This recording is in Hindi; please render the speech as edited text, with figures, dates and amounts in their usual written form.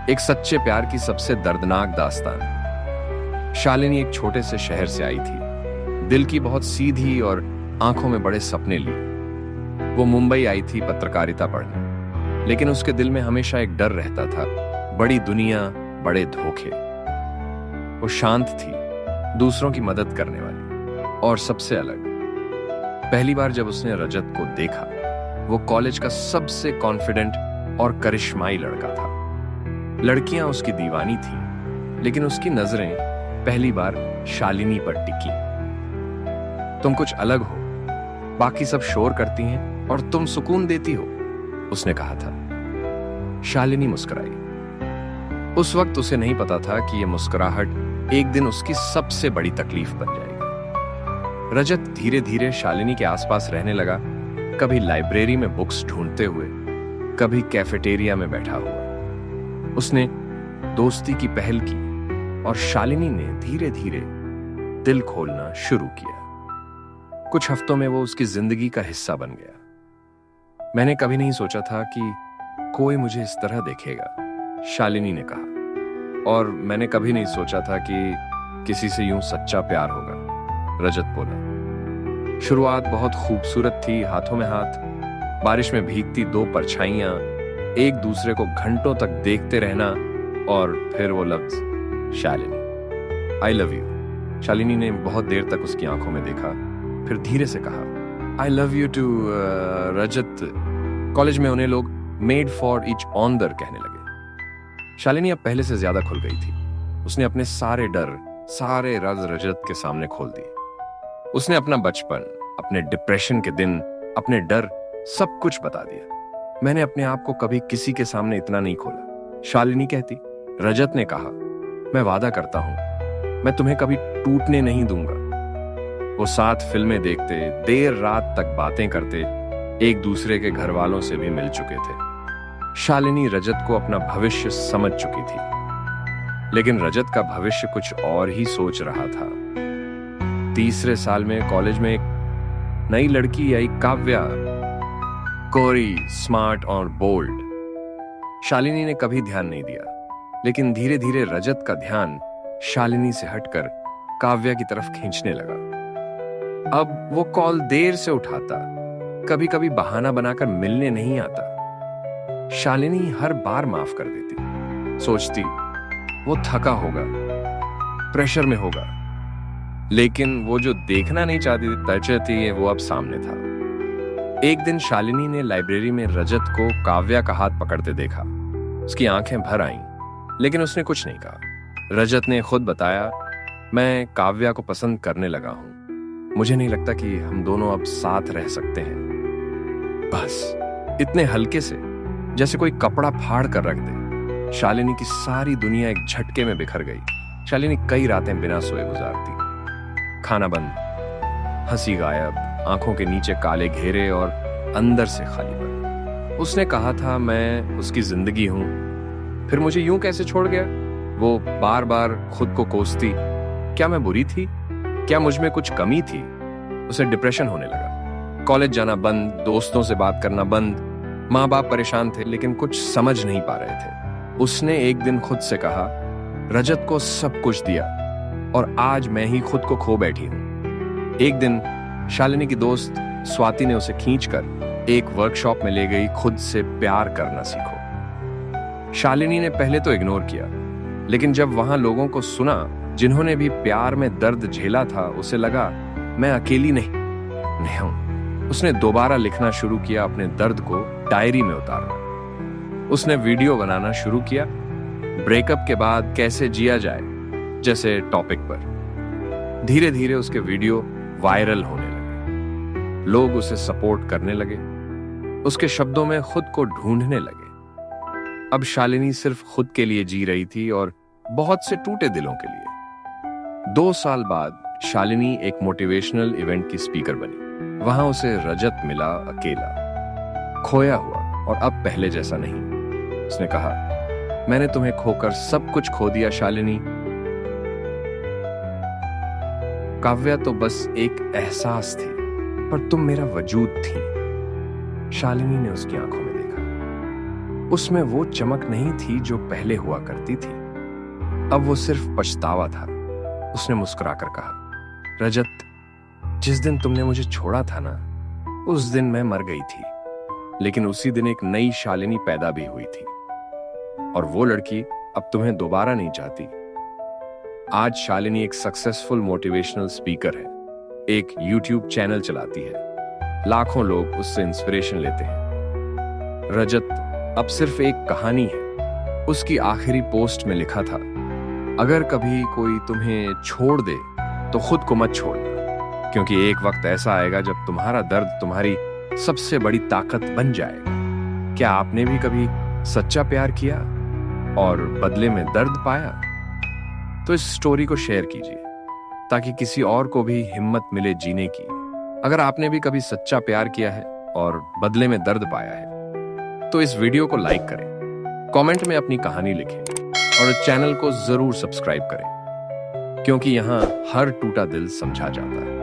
एक सच्चे प्यार की सबसे दर्दनाक दास्तान। शालिनी एक छोटे से शहर से आई थी, दिल की बहुत सीधी और आंखों में बड़े सपने लिए। वो मुंबई आई थी पत्रकारिता पढ़ने, लेकिन उसके दिल में हमेशा एक डर रहता था, बड़ी दुनिया, बड़े धोखे। वो शांत थी, दूसरों की मदद करने वाली, और सबसे अलग। पहली बार जब उसने रजत को देखा, वो कॉलेज का सबसे कॉन्फिडेंट और करिश्माई लड़का था। लड़कियां उसकी दीवानी थीं, लेकिन उसकी नजरें पहली बार शालिनी पर टिकी। तुम कुछ अलग हो, बाकी सब शोर करती हैं और तुम सुकून देती हो, उसने कहा था। शालिनी मुस्कुराई। उस वक्त उसे नहीं पता था कि यह मुस्कुराहट एक दिन उसकी सबसे बड़ी तकलीफ बन जाएगी। रजत धीरे धीरे शालिनी के आसपास रहने लगा, कभी लाइब्रेरी में बुक्स ढूंढते हुए, कभी कैफेटेरिया में बैठा हुआ। उसने दोस्ती की पहल की और शालिनी ने धीरे धीरे दिल खोलना शुरू किया। कुछ हफ्तों में वो उसकी जिंदगी का हिस्सा बन गया। मैंने कभी नहीं सोचा था कि कोई मुझे इस तरह देखेगा, शालिनी ने कहा। और मैंने कभी नहीं सोचा था कि किसी से यूं सच्चा प्यार होगा, रजत बोला। शुरुआत बहुत खूबसूरत थी, हाथों में हाथ, बारिश में भीगती दो परछाइयां, एक दूसरे को घंटों तक देखते रहना, और फिर वो लफ्ज शालिनी, आई लव यू। शालिनी ने बहुत देर तक उसकी आंखों में देखा, फिर धीरे से कहा, I love you too Rajat. College में उन्हें लोग मेड फॉर ईच ऑनदर कहने लगे। शालिनी अब पहले से ज्यादा खुल गई थी। उसने अपने सारे डर, सारे राज रजत के सामने खोल दिए। उसने अपना बचपन, अपने डिप्रेशन के दिन, अपने डर, सब कुछ बता दिया। मैंने अपने आप को कभी किसी के सामने इतना नहीं खोला, शालिनी कहती। रजत ने कहा, मैं वादा करता हूं, मैं तुम्हें कभी टूटने नहीं दूंगा। वो साथ फिल्में देखते, देर रात तक बातें करते, एक दूसरे के घर वालों से भी मिल चुके थे। शालिनी रजत को अपना भविष्य समझ चुकी थी, लेकिन रजत का भविष्य कुछ और ही सोच रहा था। तीसरे साल में कॉलेज में एक नई लड़की आई, काव्या, कोरी, स्मार्ट और बोल्ड। शालिनी ने कभी ध्यान नहीं दिया, लेकिन धीरे धीरे रजत का ध्यान शालिनी से हटकर काव्या की तरफ खींचने लगा। अब वो कॉल देर से उठाता, कभी कभी बहाना बनाकर मिलने नहीं आता। शालिनी हर बार माफ कर देती, सोचती वो थका होगा, प्रेशर में होगा, लेकिन वो जो देखना नहीं चाहती वो अब सामने था। एक दिन शालिनी ने लाइब्रेरी में रजत को काव्या का हाथ पकड़ते देखा। उसकी आंखें भर आईं, लेकिन उसने कुछ नहीं कहा। रजत ने खुद बताया, मैं काव्या को पसंद करने लगा हूं। मुझे नहीं लगता कि हम दोनों अब साथ रह सकते हैं। बस इतने हल्के से, जैसे कोई कपड़ा फाड़ कर रख दे। शालिनी की सारी दुनिया एक झटके में बिखर गई। शालिनी कई रातें बिना सोए गुजारती। खाना बंद, हंसी गायब, आंखों के नीचे काले घेरे और अंदर से खालीपन। उसने कहा था, मैं उसकी जिंदगी हूं, फिर मुझे यूं कैसे छोड़ गया? वो बार बार खुद को कोसती, क्या मैं बुरी थी? क्या मुझ में कुछ कमी थी? उसे डिप्रेशन होने लगा। कॉलेज जाना बंद, दोस्तों से बात करना बंद। माँ बाप परेशान थे, लेकिन कुछ समझ नहीं पा रहे थे। उसने एक दिन खुद से कहा, रजत को सब कुछ दिया और आज मैं ही खुद को खो बैठी हूं। एक दिन शालिनी की दोस्त स्वाति ने उसे खींचकर एक वर्कशॉप में ले गई, खुद से प्यार करना सीखो। शालिनी ने पहले तो इग्नोर किया, लेकिन जब वहां लोगों को सुना जिन्होंने भी प्यार में दर्द झेला था, उसे लगा मैं अकेली नहीं हूं। उसने दोबारा लिखना शुरू किया, अपने दर्द को डायरी में उतारना। उसने वीडियो बनाना शुरू किया, ब्रेकअप के बाद कैसे जिया जाए जैसे टॉपिक पर। धीरे धीरे उसके वीडियो वायरल होने लगे, लोग उसे सपोर्ट करने लगे, उसके शब्दों में खुद को ढूंढने लगे। अब शालिनी सिर्फ खुद के लिए जी रही थी और बहुत से टूटे दिलों के लिए। 2 साल बाद शालिनी एक मोटिवेशनल इवेंट की स्पीकर बनी। वहां उसे रजत मिला, अकेला, खोया हुआ, और अब पहले जैसा नहीं। उसने कहा, मैंने तुम्हें खोकर सब कुछ खो दिया शालिनी। काव्या तो बस एक एहसास थी, पर तुम मेरा वजूद थी। शालिनी ने उसकी आंखों में देखा। उसमें वो चमक नहीं थी जो पहले हुआ करती थी। अब वो सिर्फ पछतावा था। उसने मुस्कुराकर कहा, रजत, जिस दिन तुमने मुझे छोड़ा था ना, उस दिन मैं मर गई थी, लेकिन उसी दिन एक नई शालिनी पैदा भी हुई थी। और वो लड़की अब तुम्हें दोबारा नहीं चाहती। आज शालिनी एक सक्सेसफुल मोटिवेशनल स्पीकर है, एक यूट्यूब चैनल चलाती है, लाखों लोग उससे इंस्पिरेशन लेते हैं। रजत अब सिर्फ एक कहानी है। उसकी आखिरी पोस्ट में लिखा था, अगर कभी कोई तुम्हें छोड़ दे तो खुद को मत छोड़ना, क्योंकि एक वक्त ऐसा आएगा जब तुम्हारा दर्द तुम्हारी सबसे बड़ी ताकत बन जाएगा। क्या आपने भी कभी सच्चा प्यार किया और बदले में दर्द पाया? तो इस स्टोरी को शेयर कीजिए ताकि किसी और को भी हिम्मत मिले जीने की। अगर आपने भी कभी सच्चा प्यार किया है और बदले में दर्द पाया है तो इस वीडियो को लाइक करें, कमेंट में अपनी कहानी लिखें और चैनल को जरूर सब्सक्राइब करें, क्योंकि यहाँ हर टूटा दिल समझा जाता है।